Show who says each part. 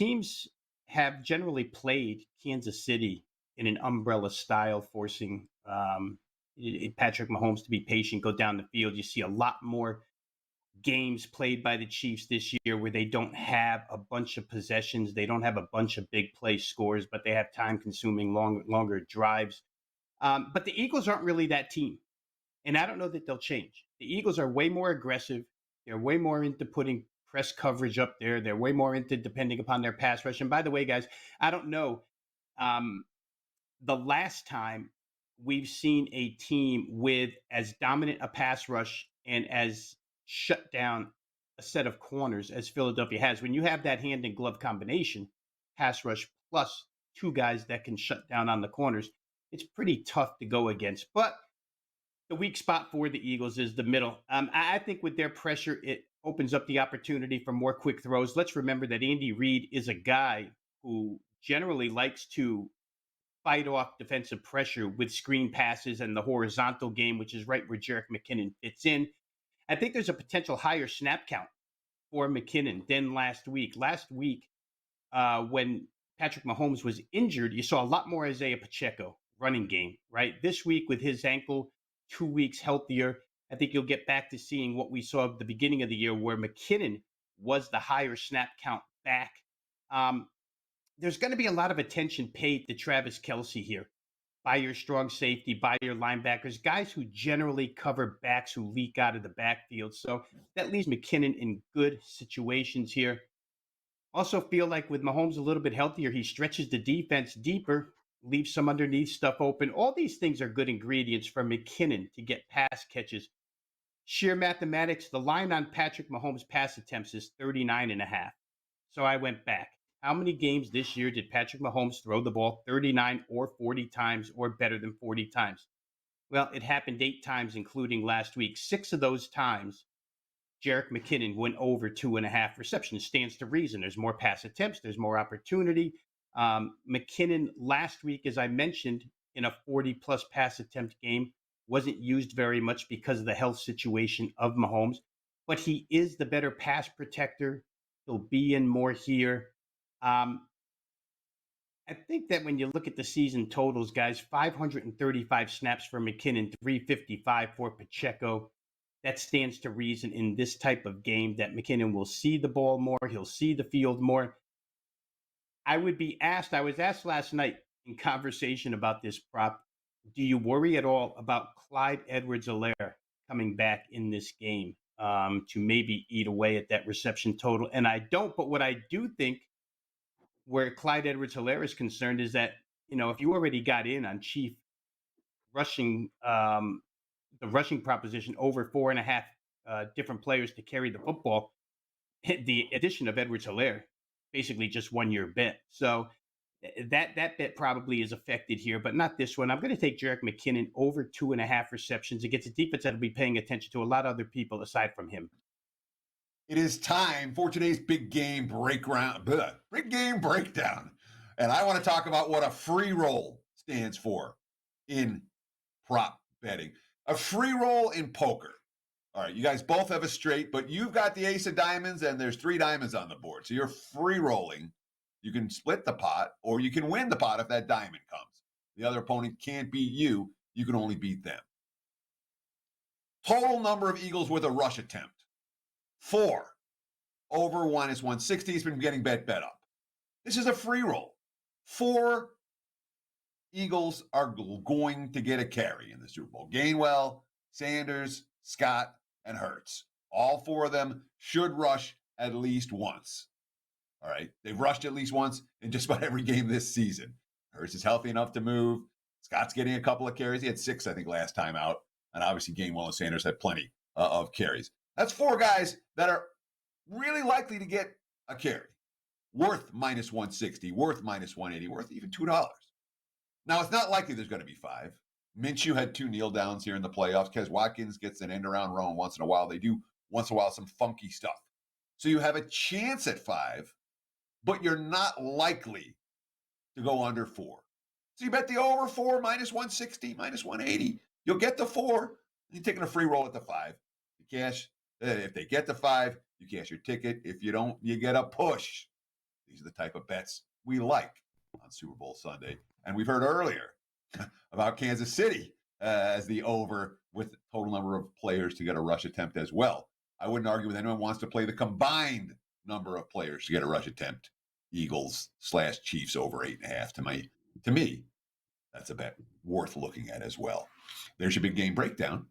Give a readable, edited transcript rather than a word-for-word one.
Speaker 1: teams have generally played Kansas City in an umbrella style, forcing Patrick Mahomes to be patient, go down the field. You see a lot more games played by the Chiefs this year where they don't have a bunch of possessions, they don't have a bunch of big play scores, but they have time-consuming, longer drives. But the Eagles aren't really that team, and I don't know that they'll change. The Eagles are way more aggressive. They're way more into putting press coverage up there. They're way more into depending upon their pass rush. And by the way, guys, I don't know um, the last time we've seen a team with as dominant a pass rush and as shut down a set of corners as Philadelphia has. When you have that hand and glove combination, pass rush plus two guys that can shut down on the corners, it's pretty tough to go against. But the weak spot for the Eagles is the middle. I think with their pressure, it opens up the opportunity for more quick throws. Let's remember that Andy Reid is a guy who generally likes to fight off defensive pressure with screen passes and the horizontal game, which is right where Jerick McKinnon fits in. I think there's a potential higher snap count for McKinnon than last week. Last week, when Patrick Mahomes was injured, you saw a lot more Isaiah Pacheco running game, right? This week with his ankle 2 weeks healthier, I think you'll get back to seeing what we saw at the beginning of the year where McKinnon was the higher snap count back. There's going to be a lot of attention paid to Travis Kelce here by your strong safety, by your linebackers, guys who generally cover backs who leak out of the backfield. So that leaves McKinnon in good situations here. Also feel like with Mahomes a little bit healthier, he stretches the defense deeper, leaves some underneath stuff open. All these things are good ingredients for McKinnon to get pass catches. Sheer mathematics, the line on Patrick Mahomes' pass attempts is 39.5. So I went back. How many games this year did Patrick Mahomes throw the ball 39 or 40 times or better than 40 times? Well, it happened 8 times, including last week. 6 of those times, Jerick McKinnon went over 2.5 receptions. Stands to reason. There's more pass attempts. There's more opportunity. McKinnon last week, as I mentioned, in a 40-plus pass attempt game, wasn't used very much because of the health situation of Mahomes. But he is the better pass protector. He'll be in more here. I think that when you look at the season totals, guys, 535 snaps for McKinnon, 355 for Pacheco. That stands to reason in this type of game that McKinnon will see the ball more. He'll see the field more. I was asked last night in conversation about this prop, do you worry at all about Clyde Edwards-Helaire coming back in this game to maybe eat away at that reception total? And I don't, but what I do think where Clyde Edwards-Helaire is concerned is that, if you already got in on Chief rushing, the rushing proposition over 4.5 different players to carry the football, the addition of Edwards-Helaire basically just won your bet. So that bet probably is affected here, but not this one. I'm going to take Jerick McKinnon over 2.5 receptions against a defense that'll be paying attention to a lot of other people aside from him.
Speaker 2: It is time for today's big game breakdown. And I want to talk about what a free roll stands for in prop betting. A free roll in poker. All right, you guys both have a straight, but you've got the ace of diamonds and there's 3 diamonds on the board. So you're free rolling. You can split the pot or you can win the pot if that diamond comes. The other opponent can't beat you. You can only beat them. Total number of Eagles with a rush attempt. 4. Over -160 has been getting bet up. This is a free roll. 4 Eagles are going to get a carry in the Super Bowl. Gainwell, Sanders, Scott, and Hurts. All 4 of them should rush at least once. All right. They've rushed at least once in just about every game this season. Hurts is healthy enough to move. Scott's getting a couple of carries. He had 6, I think, last time out. And obviously, Gainwell and Sanders had plenty of carries. That's 4 guys that are really likely to get a carry. Worth -160, worth -180, worth even $2. Now, it's not likely there's going to be 5. Minshew had 2 kneel downs here in the playoffs. Kes Watkins gets an end around run once in a while. They do once in a while some funky stuff. So you have a chance at 5, but you're not likely to go under 4. So you bet the over 4, -160, -180. You'll get the 4. You're taking a free roll at the 5. You cash. If they get the 5, you cash your ticket. If you don't, you get a push. These are the type of bets we like on Super Bowl Sunday. And we've heard earlier about Kansas City as the over with total number of players to get a rush attempt as well. I wouldn't argue with anyone who wants to play the combined number of players to get a rush attempt. Eagles/Chiefs over 8.5. To me, that's a bet worth looking at as well. There's your big game breakdown.